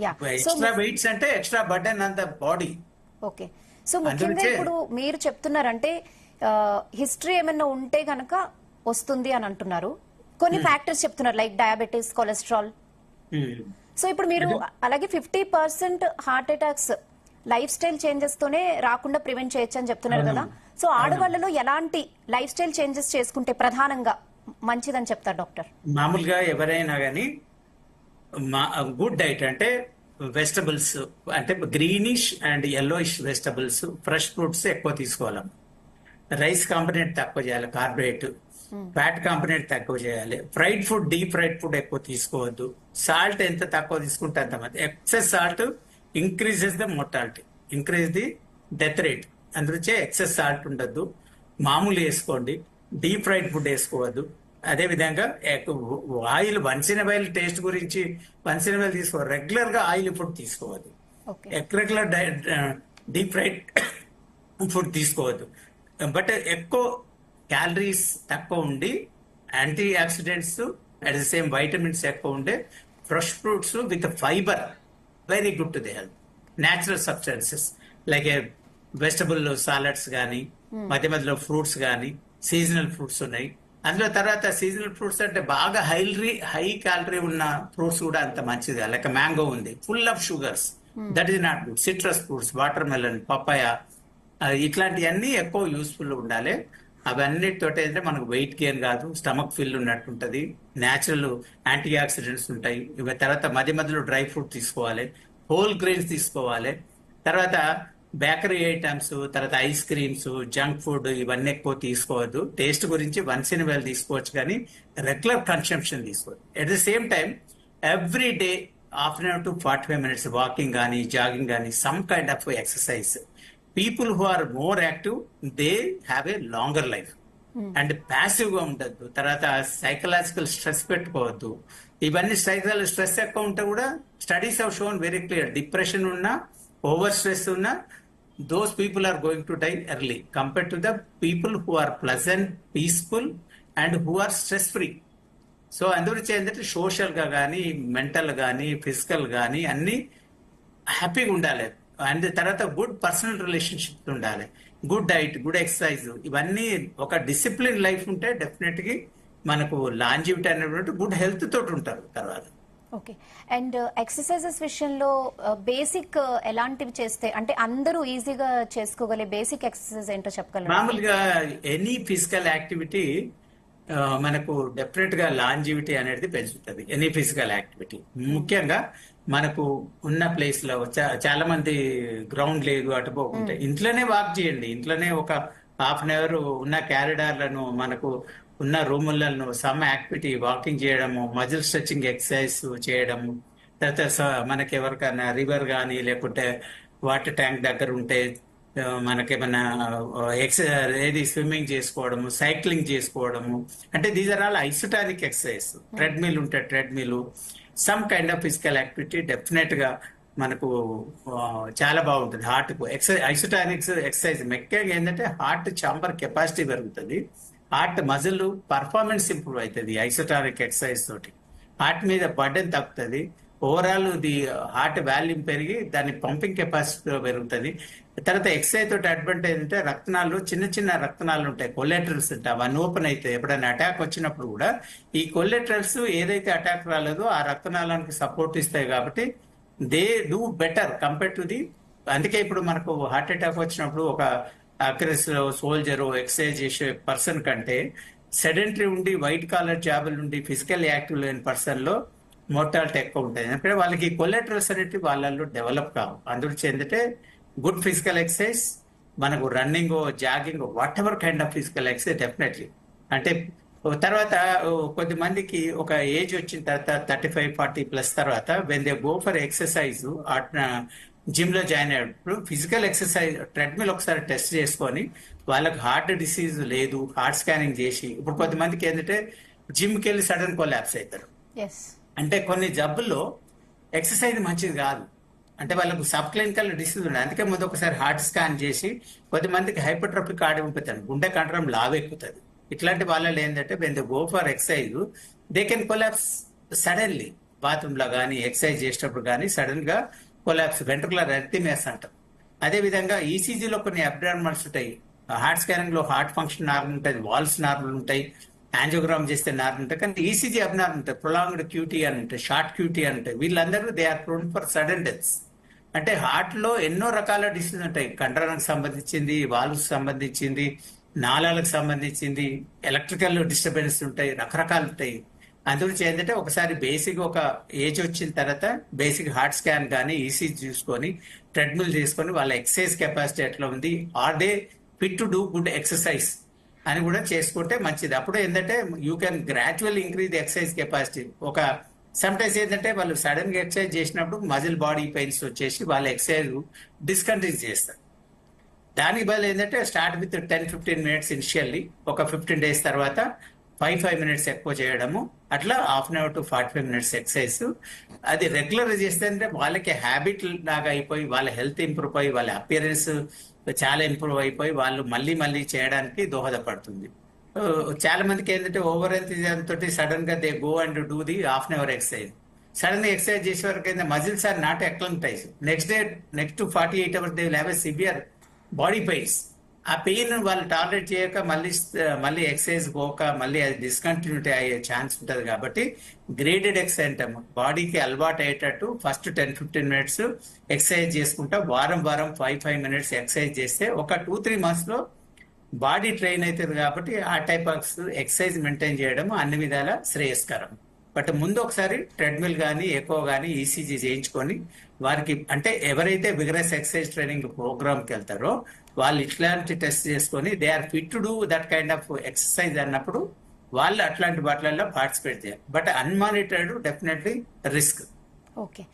Yeah. So extra weights అంటే extra burden on the body. Okay. So ముఖ్యంగా ఇప్పుడు మీరు చెప్తున్నారంటే హిస్టరీ ఏమైనా ఉంటే కనుక వస్తుంది అని అంటున్నారు. కొన్ని ఫ్యాక్టర్స్ చెప్తున్నారు లైక్ డయాబెటీస్, కొలెస్ట్రాల్. సో ఇప్పుడు మీరు అలాగే 50% heart attacks life style changes తోనే రాకుండా ప్రివెంట్ చేయొచ్చు అని చెప్తున్నారు కదా. సో ఆడవాళ్ళలో ఎలాంటి లైఫ్ స్టైల్ చేంజెస్ చేసుకుంటే ప్రధానంగా మంచిదని చెప్తారు డాక్టర్? మామూలుగా ఎవరైనా కానీ గుడ్ డైట్ అంటే వెజిటబుల్స్ అంటే greenish and yellowish vegetables, fresh fruits ఎక్కువ తీసుకోవాలి. రైస్ కాంపనెంట్ తక్కువ చేయాలి, కార్బోహైడ్రేట్ ఫ్యాట్ కాంపనెంట్ తక్కువ చేయాలి. Fried food, deep fried food ఎక్కువ తీసుకోవద్దు. సాల్ట్ ఎంత తక్కువ తీసుకుంటే అంత మంది. Excess salt increases the mortality, increase the death rate. అందుకే ఎక్సెస్ సాల్ట్ ఉండద్దు. మామూలు వేసుకోండి. డీప్ ఫ్రైడ్ ఫుడ్ వేసుకోవద్దు. అదే విధంగా oil once in while taste గురించి వన్స్ ఇన్ వైల్ తీసుకోవద్దు. రెగ్యులర్ గా ఆయిల్ ఫుడ్ తీసుకోవద్దు. రెగ్యులర్ డీప్ ఫ్రైడ్ ఫుడ్ తీసుకోవద్దు. బట్ ఎక్కువ క్యాలరీస్ తక్కువ ఉండి antioxidants at the same vitamins ఎక్కువ ఉండే fresh fruits with fibre very good to the health. Natural substances like vegetable salads కానీ, మధ్య మధ్యలో ఫ్రూట్స్ కానీ, సీజనల్ ఫ్రూట్స్ ఉన్నాయి. అందులో తర్వాత సీజనల్ ఫ్రూట్స్ అంటే బాగా హై క్యాలరీ ఉన్న ఫ్రూట్స్ కూడా అంత మంచిది. లైక్ మ్యాంగో ఉంది, full of sugars, that is not good. Citrus fruits, watermelon, papaya, ఇట్లాంటివన్నీ ఎక్కువ యూస్ఫుల్ ఉండాలి. అవన్నిటితో ఏంటంటే మనకు వెయిట్ గెయిన్ కాదు, స్టమక్ ఫిల్ ఉన్నట్టు ఉంటుంది, న్యాచురల్ యాంటీ ఆక్సిడెంట్స్ ఉంటాయి. ఇవి తర్వాత మధ్య మధ్యలో డ్రై ఫ్రూట్ తీసుకోవాలి, హోల్ గ్రెయిన్స్ తీసుకోవాలి. తర్వాత బేకరీ ఐటమ్స్, తర్వాత ఐస్ క్రీమ్స్, జంక్ ఫుడ్ ఇవన్నీ ఎక్కువ తీసుకోవద్దు. టేస్ట్ గురించి వన్స్ ఇన్ వైల్ తీసుకోవచ్చు, కానీ రెగ్యులర్ కన్సంప్షన్ తీసుకోవద్దు. At the same time every day half an hour to 45 minutes walking కానీ, జాగింగ్ కానీ, some kind of exercise. People who are more active they have a longer life. And passive గా ఉండద్దు. తర్వాత psychological stress పెట్టుకోవద్దు. ఇవన్నీ psychological stress ఎక్కువ ఉంటే కూడా studies have shown very clear, depression ఉన్నా, ఓవర్ స్ట్రెస్ ఉన్నా, those people are going to die early compared to the people who are pleasant, peaceful and who are stress free. So అందువల్ల ఏంటంటే social గా కానీ, mental గానీ, physical గానీ అన్ని హ్యాపీగా ఉండాలి. అండ్ తర్వాత గుడ్ పర్సనల్ రిలేషన్షిప్ ఉండాలి, గుడ్ డైట్, గుడ్ ఎక్సర్సైజ్, ఇవన్నీ ఒక డిసిప్లిన్ లైఫ్ ఉంటే డెఫినెట్ గా మనకు లాంజివిటీ అనేటువంటి గుడ్ హెల్త్ తోటి ఉంటారు తర్వాత. ఓకే. అండ్ ఎక్సర్సైజెస్ విషయంలో బేసిక్ ఎలాంటివి చేస్తే అంటే అందరూ ఈజీగా చేసుకోగలే బేసిక్ ఎక్సర్సైజ్ ఏంటో చెప్పగలరా? మామూలుగా ఎనీ ఫిజికల్ యాక్టివిటీ మనకు డెఫినెట్ గా లాంజివిటీ అనేది పెంచుతుంది. ఎనీ ఫిజికల్ యాక్టివిటీ ముఖ్యంగా మనకు ఉన్న ప్లేస్ లో చాలా మంది గ్రౌండ్ లేదు, అటుపోకుంటే ఇంట్లోనే వాక్ చేయండి. ఇంట్లోనే ఒక హాఫ్ అన్ అవర్ ఉన్న క్యారిడార్లను, మనకు ఉన్న రూములను సమ్ యాక్టివిటీ, వాకింగ్ చేయడము, మజిల్ స్ట్రెచింగ్ ఎక్సర్సైజ్ చేయడము. తర్వాత మనకి ఎవరికైనా రివర్ కానీ లేకుంటే వాటర్ ట్యాంక్ దగ్గర ఉంటే మనకేమన్నా ఏది స్విమ్మింగ్ చేసుకోవడము, సైక్లింగ్ చేసుకోవడము. అంటే these are all isotonic exercise. Treadmill ఉంటే treadmill, some kind of physical activity definite గా మనకు చాలా బాగుంటుంది. హార్ట్ కు ఐసోటానిక్స్ ఎక్సర్సైజ్ ముఖ్యంగా ఏంటంటే హార్ట్ చాంబర్ కెపాసిటీ పెరుగుతుంది, హార్ట్ మజిల్ పర్ఫార్మెన్స్ ఇంప్రూవ్ అవుతుంది ఐసోటానిక్ ఎక్సర్సైజ్ తోటి. హార్ట్ మీద బర్డెన్ తగ్గుతుంది, ఓవరాల్ ది హార్ట్ వాల్యూమ్ పెరిగి దాని పంపింగ్ కెపాసిటీ పెరుగుతుంది. తర్వాత ఎక్సర్సైజ్ తోటి అడ్వాంటేజ్ అంటే రక్తనాలు, చిన్న చిన్న రక్తనాలు ఉంటాయి, కొలెటరల్స్ ఉంటాయి, అవన్నీ ఓపెన్ అవుతాయి. ఎప్పుడైనా అటాక్ వచ్చినప్పుడు కూడా ఈ కొలెటరల్స్ ఏదైతే అటాక్ రాలేదో ఆ రక్తనాళానికి సపోర్ట్ ఇస్తాయి. కాబట్టి they do better compare to the. అందుకే ఇప్పుడు మనకు హార్ట్ అటాక్ వచ్చినప్పుడు ఒక అగ్రెసివ్ సోల్జర్, ఎక్సర్సైజ్ చేసే పర్సన్ కంటే సెడెంటరీ ఉండి వైట్ కాలర్ జాబులు ఉండి ఫిజికల్ యాక్టివ్ లేని పర్సన్ లో మోర్టాలిటీ ఎక్కువ ఉంటుంది. ఎందుకంటే వాళ్ళకి కొలెటరల్స్ అనేవి వాళ్ళల్లో డెవలప్ కావు. అందులో ఏంటంటే గుడ్ ఫిజికల్ ఎక్సర్సైజ్, మనకు running, jogging, what ever kind of physical exercise definitely. అంటే తర్వాత కొద్ది మందికి ఒక ఏజ్ వచ్చిన తర్వాత 35-40+ తర్వాత when they go for exercise gym లో జాయిన్ అయ్యేటప్పుడు ఫిజికల్ ఎక్సర్సైజ్ ట్రెడ్మిల్ ఒకసారి టెస్ట్ చేసుకొని వాళ్ళకి హార్ట్ డిసీజ్ లేదు, హార్ట్ స్కానింగ్ చేసి. ఇప్పుడు కొంతమందికి ఏంటంటే జిమ్కి వెళ్ళి సడన్ కొలాప్స్ అవుతారు. అంటే కొన్ని జబ్బుల్లో ఎక్సర్సైజ్ మంచిది కాదు, అంటే వాళ్ళకు సబ్ క్లినికల్ డిసీజ్ ఉంది. అందుకే ముందు ఒకసారి హార్ట్ స్కాన్ చేసి, కొద్దిమందికి హైపర్ట్రోఫిక్ కార్డియోపతి, గుండె కండరం లావు ఎక్కుతుంది. ఇట్లాంటి వాళ్ళలో ఏంటంటే when they go for exercise they can collapse suddenly. Bathroom లో కానీ ఎక్సర్సైజ్ చేసేటప్పుడు కానీ సడన్ గా కొలాప్స్ వెంట్రుకులర్ ఎర్తిమేస్ అంటాం. అదే విధంగా ఈసీజీలో కొన్ని అబ్నార్మల్స్ ఉంటాయి. హార్ట్ స్కానింగ్ లో హార్ట్ ఫంక్షన్ నార్మల్ ఉంటుంది, వాల్స్ నార్మల్ ఉంటాయి, యాంజియోగ్రామ్ చేస్తే నార్మల్ ఉంటాయి. కానీ ఈసీజీ అబ్నార్మల్ ఉంటాయి, ప్రొలాంగ్డ్ క్యూటీ అని ఉంటాయి, షార్ట్ క్యూటీ అని ఉంటాయి. వీళ్ళందరూ they are prone for sudden deaths. అంటే హార్ట్ లో ఎన్నో రకాల డిసీజ్ ఉంటాయి. కండరాలకు సంబంధించింది, వాల్వ్స్ సంబంధించింది, నాళాలకు సంబంధించింది, ఎలక్ట్రికల్ డిస్టర్బెన్స్ ఉంటాయి, రకరకాలు ఉంటాయి. అందుగురించి ఏంటంటే ఒకసారి బేసిక్ ఒక ఏజ్ వచ్చిన తర్వాత బేసిక్ హార్ట్ స్కాన్ కానీ ఈసీజీ చూసుకొని ట్రెడ్మిల్ చేసుకొని వాళ్ళ ఎక్సర్సైజ్ కెపాసిటీ ఎట్లా ఉంది, are they fit to do good exercise అని కూడా చేసుకుంటే మంచిది. అప్పుడు ఏంటంటే you can gradual increase the exercise capacity. ఒక సమ్ టైమ్స్ ఏంటంటే వాళ్ళు సడన్ గా ఎక్సర్సైజ్ చేసినప్పుడు మజిల్ బాడీ పెయిన్స్ వచ్చేసి వాళ్ళ ఎక్సర్సైజ్ డిస్కంటిన్యూ చేస్తారు. దానికి బదులు ఏంటంటే స్టార్ట్ విత్ 10-15 మినిట్స్ ఇనిషియల్లీ, ఒక 15 days తర్వాత 5 మినిట్స్ ఎక్కువ చేయడము, అట్లా half an hour to 45 minutes exercise. అది రెగ్యులర్ చేస్తే వాళ్ళకి హ్యాబిట్ లాగా అయిపోయి వాళ్ళ హెల్త్ ఇంప్రూవ్ అయ్యి వాళ్ళ అపియరెన్స్ చాలా ఇంప్రూవ్ అయిపోయి వాళ్ళు మళ్ళీ మళ్ళీ చేయడానికి దోహదపడుతుంది. చాలా మందికి ఏంటంటే ఓవర్ ఎంత్ తోటి సడన్ గా they go and do the half an hour exercise. Sudden గా ఎక్సర్సైజ్ చేసే వరకు ఏంటంటే muscles are not acclimatise. Next 48 hours they will have a severe body pains. ఆ పెయిన్ వాళ్ళు టాలరేట్ చేయక మళ్ళీ ఎక్సర్సైజ్ పోక మళ్ళీ అది డిస్కంటిన్యూటీ అయ్యే ఛాన్స్ ఉంటుంది. కాబట్టి గ్రేడెడ్ ఎక్సర్సైజ్ అంటాము, బాడీకి అలవాటు అయ్యేటట్టు ఫస్ట్ 10-15 మినిట్స్ ఎక్సర్సైజ్ చేసుకుంటా వారం 5 మినిట్స్ ఎక్సర్సైజ్ చేస్తే ఒక 2-3 months లో బాడీ ట్రైన్ అవుతుంది. కాబట్టి ఆ టైప్ ఆఫ్ ఎక్సర్సైజ్ మెయింటైన్ చేయడం అన్ని విధాల శ్రేయస్కరం. బట్ ముందు ఒకసారి ట్రెడ్మిల్ కానీ ఎక్కువ కానీ ఈసీజీ చేయించుకొని వారికి అంటే ఎవరైతే విగరస్ ఎక్సర్సైజ్ ట్రైనింగ్ ప్రోగ్రామ్కి వెళ్తారో వాళ్ళు ఇట్లాంటి టెస్ట్ చేసుకొని they are fit to do that kind of exercise అన్నప్పుడు వాళ్ళు అట్లాంటి వాటిలలో పార్టిసిపేట్ చేయాలి. But unmonitored definitely risk. Okay.